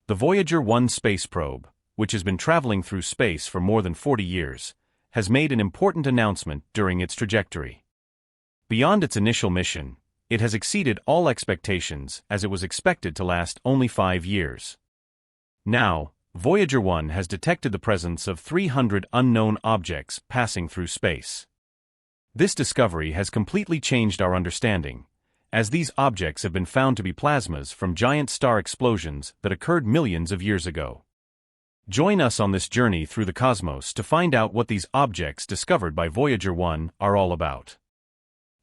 The Voyager 1 space probe, which has been traveling through space for more than 40 years, has made an important announcement during its trajectory. Beyond its initial mission, it has exceeded all expectations as it was expected to last only 5 years. Now, Voyager 1 has detected the presence of 300 unknown objects passing through space. This discovery has completely changed our understanding, as these objects have been found to be plasmas from giant star explosions that occurred millions of years ago. Join us on this journey through the cosmos to find out what these objects discovered by Voyager 1 are all about.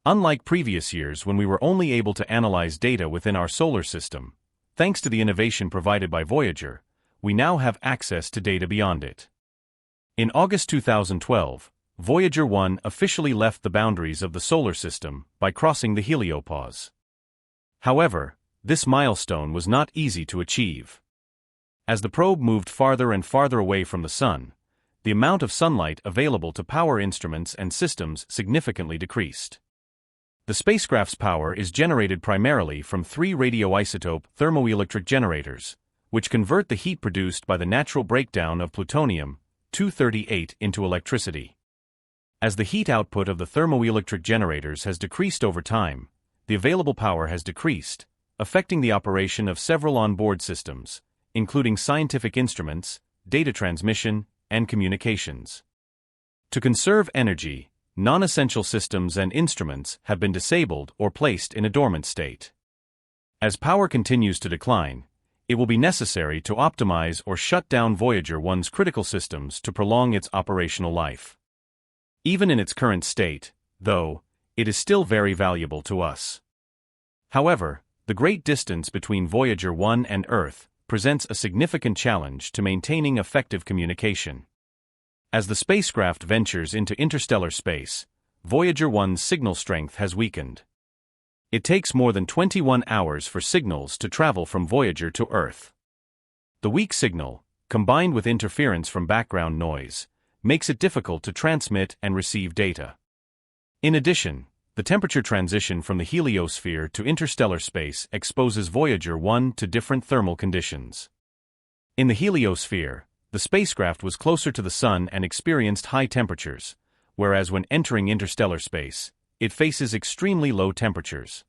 Unlike previous years when we were only able to analyze data within our solar system, thanks to the innovation provided by Voyager, we now have access to data beyond it. In August 2012, Voyager 1 officially left the boundaries of the solar system by crossing the heliopause. However, this milestone was not easy to achieve. As the probe moved farther and farther away from the Sun, the amount of sunlight available to power instruments and systems significantly decreased. The spacecraft's power is generated primarily from 3 radioisotope thermoelectric generators, which convert the heat produced by the natural breakdown of plutonium-238 into electricity. As the heat output of the thermoelectric generators has decreased over time, the available power has decreased, affecting the operation of several onboard systems, including scientific instruments, data transmission, and communications. To conserve energy, non-essential systems and instruments have been disabled or placed in a dormant state. As power continues to decline, it will be necessary to optimize or shut down Voyager 1's critical systems to prolong its operational life. Even in its current state, though, it is still very valuable to us. However, the great distance between Voyager 1 and Earth presents a significant challenge to maintaining effective communication. As the spacecraft ventures into interstellar space, Voyager 1's signal strength has weakened. It takes more than 21 hours for signals to travel from Voyager to Earth. The weak signal, combined with interference from background noise, makes it difficult to transmit and receive data. In addition, the temperature transition from the heliosphere to interstellar space exposes Voyager 1 to different thermal conditions. In the heliosphere, the spacecraft was closer to the Sun and experienced high temperatures, whereas when entering interstellar space, it faces extremely low temperatures.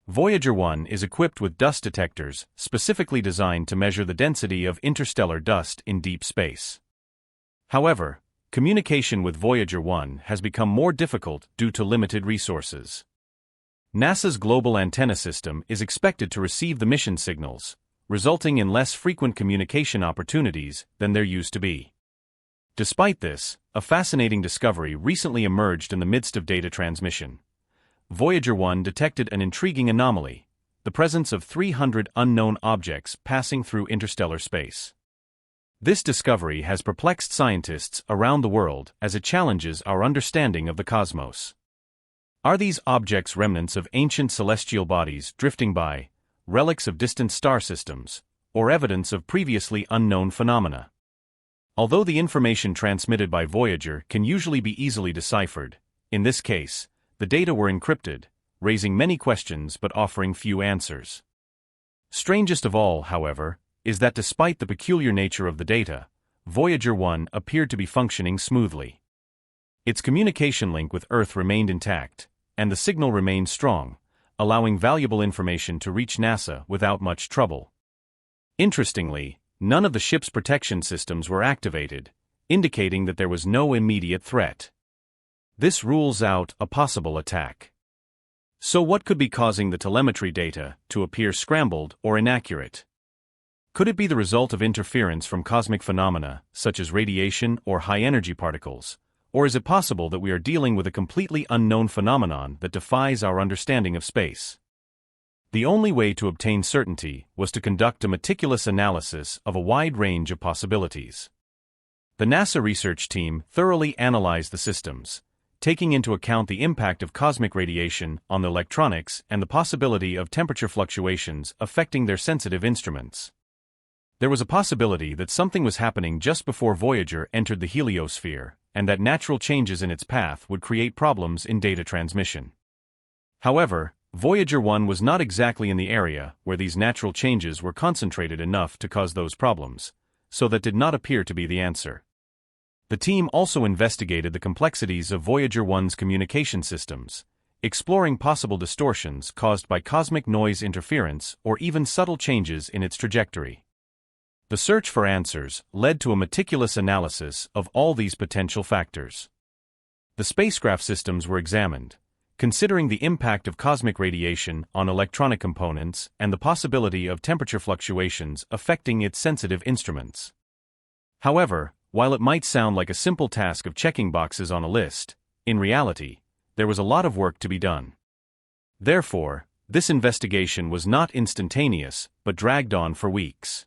Voyager 1 is equipped with dust detectors specifically designed to measure the density of interstellar dust in deep space. However, communication with Voyager 1 has become more difficult due to limited resources. NASA's Global Antenna System is expected to receive the mission signals, resulting in less frequent communication opportunities than there used to be. Despite this, a fascinating discovery recently emerged in the midst of data transmission. Voyager 1 detected an intriguing anomaly: the presence of 300 unknown objects passing through interstellar space. This discovery has perplexed scientists around the world as it challenges our understanding of the cosmos. Are these objects remnants of ancient celestial bodies drifting by, relics of distant star systems, or evidence of previously unknown phenomena? Although the information transmitted by Voyager can usually be easily deciphered, in this case, the data were encrypted, raising many questions but offering few answers. Strangest of all, however, is that despite the peculiar nature of the data, Voyager 1 appeared to be functioning smoothly. Its communication link with Earth remained intact, and the signal remained strong, allowing valuable information to reach NASA without much trouble. Interestingly, none of the ship's protection systems were activated, indicating that there was no immediate threat. This rules out a possible attack. So what could be causing the telemetry data to appear scrambled or inaccurate? Could it be the result of interference from cosmic phenomena, such as radiation or high-energy particles, or is it possible that we are dealing with a completely unknown phenomenon that defies our understanding of space? The only way to obtain certainty was to conduct a meticulous analysis of a wide range of possibilities. The NASA research team thoroughly analyzed the systems, taking into account the impact of cosmic radiation on the electronics and the possibility of temperature fluctuations affecting their sensitive instruments. There was a possibility that something was happening just before Voyager entered the heliosphere, and that natural changes in its path would create problems in data transmission. However, Voyager 1 was not exactly in the area where these natural changes were concentrated enough to cause those problems, so that did not appear to be the answer. The team also investigated the complexities of Voyager 1's communication systems, exploring possible distortions caused by cosmic noise interference or even subtle changes in its trajectory. The search for answers led to a meticulous analysis of all these potential factors. The spacecraft systems were examined, considering the impact of cosmic radiation on electronic components and the possibility of temperature fluctuations affecting its sensitive instruments. However, while it might sound like a simple task of checking boxes on a list, in reality, there was a lot of work to be done. Therefore, this investigation was not instantaneous, but dragged on for weeks.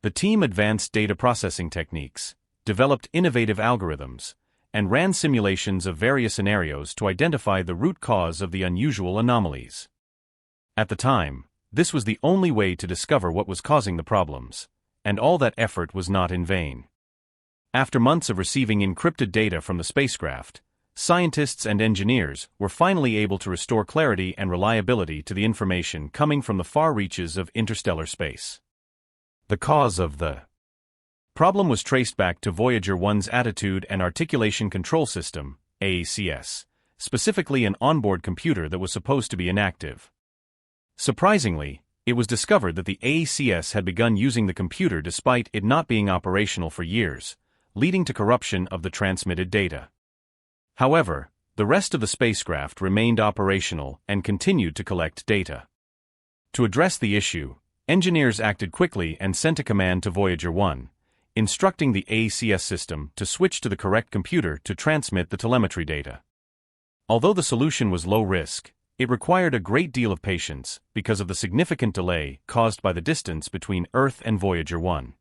The team advanced data processing techniques, developed innovative algorithms, and ran simulations of various scenarios to identify the root cause of the unusual anomalies. At the time, this was the only way to discover what was causing the problems, and all that effort was not in vain. After months of receiving encrypted data from the spacecraft, scientists and engineers were finally able to restore clarity and reliability to the information coming from the far reaches of interstellar space. The cause of the problem was traced back to Voyager 1's Attitude and Articulation Control System, AACS, specifically an onboard computer that was supposed to be inactive. Surprisingly, it was discovered that the AACS had begun using the computer despite it not being operational for years, leading to corruption of the transmitted data. However, the rest of the spacecraft remained operational and continued to collect data. To address the issue, engineers acted quickly and sent a command to Voyager 1, instructing the AACS system to switch to the correct computer to transmit the telemetry data. Although the solution was low risk, it required a great deal of patience because of the significant delay caused by the distance between Earth and Voyager 1.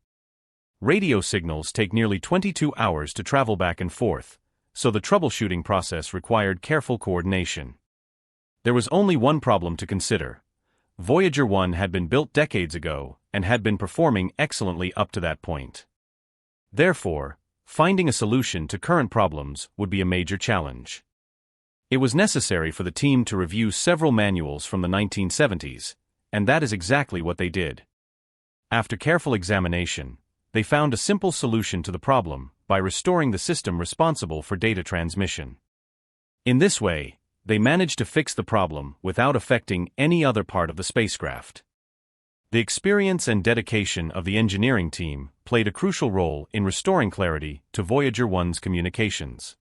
Radio signals take nearly 22 hours to travel back and forth, so the troubleshooting process required careful coordination. There was only one problem to consider. Voyager 1 had been built decades ago and had been performing excellently up to that point. Therefore, finding a solution to current problems would be a major challenge. It was necessary for the team to review several manuals from the 1970s, and that is exactly what they did. After careful examination, they found a simple solution to the problem by restoring the system responsible for data transmission. In this way, they managed to fix the problem without affecting any other part of the spacecraft. The experience and dedication of the engineering team played a crucial role in restoring clarity to Voyager 1's communications.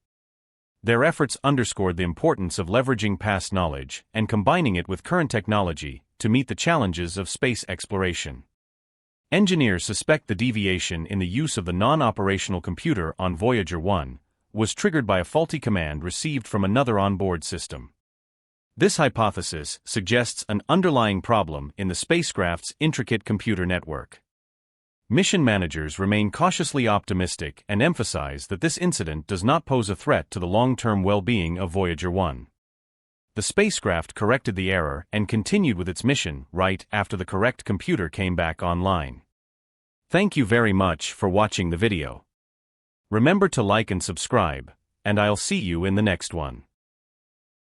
Their efforts underscored the importance of leveraging past knowledge and combining it with current technology to meet the challenges of space exploration. Engineers suspect the deviation in the use of the non-operational computer on Voyager 1 was triggered by a faulty command received from another onboard system. This hypothesis suggests an underlying problem in the spacecraft's intricate computer network. Mission managers remain cautiously optimistic and emphasize that this incident does not pose a threat to the long-term well-being of Voyager 1. The spacecraft corrected the error and continued with its mission right after the correct computer came back online. Thank you very much for watching the video. Remember to like and subscribe, and I'll see you in the next one.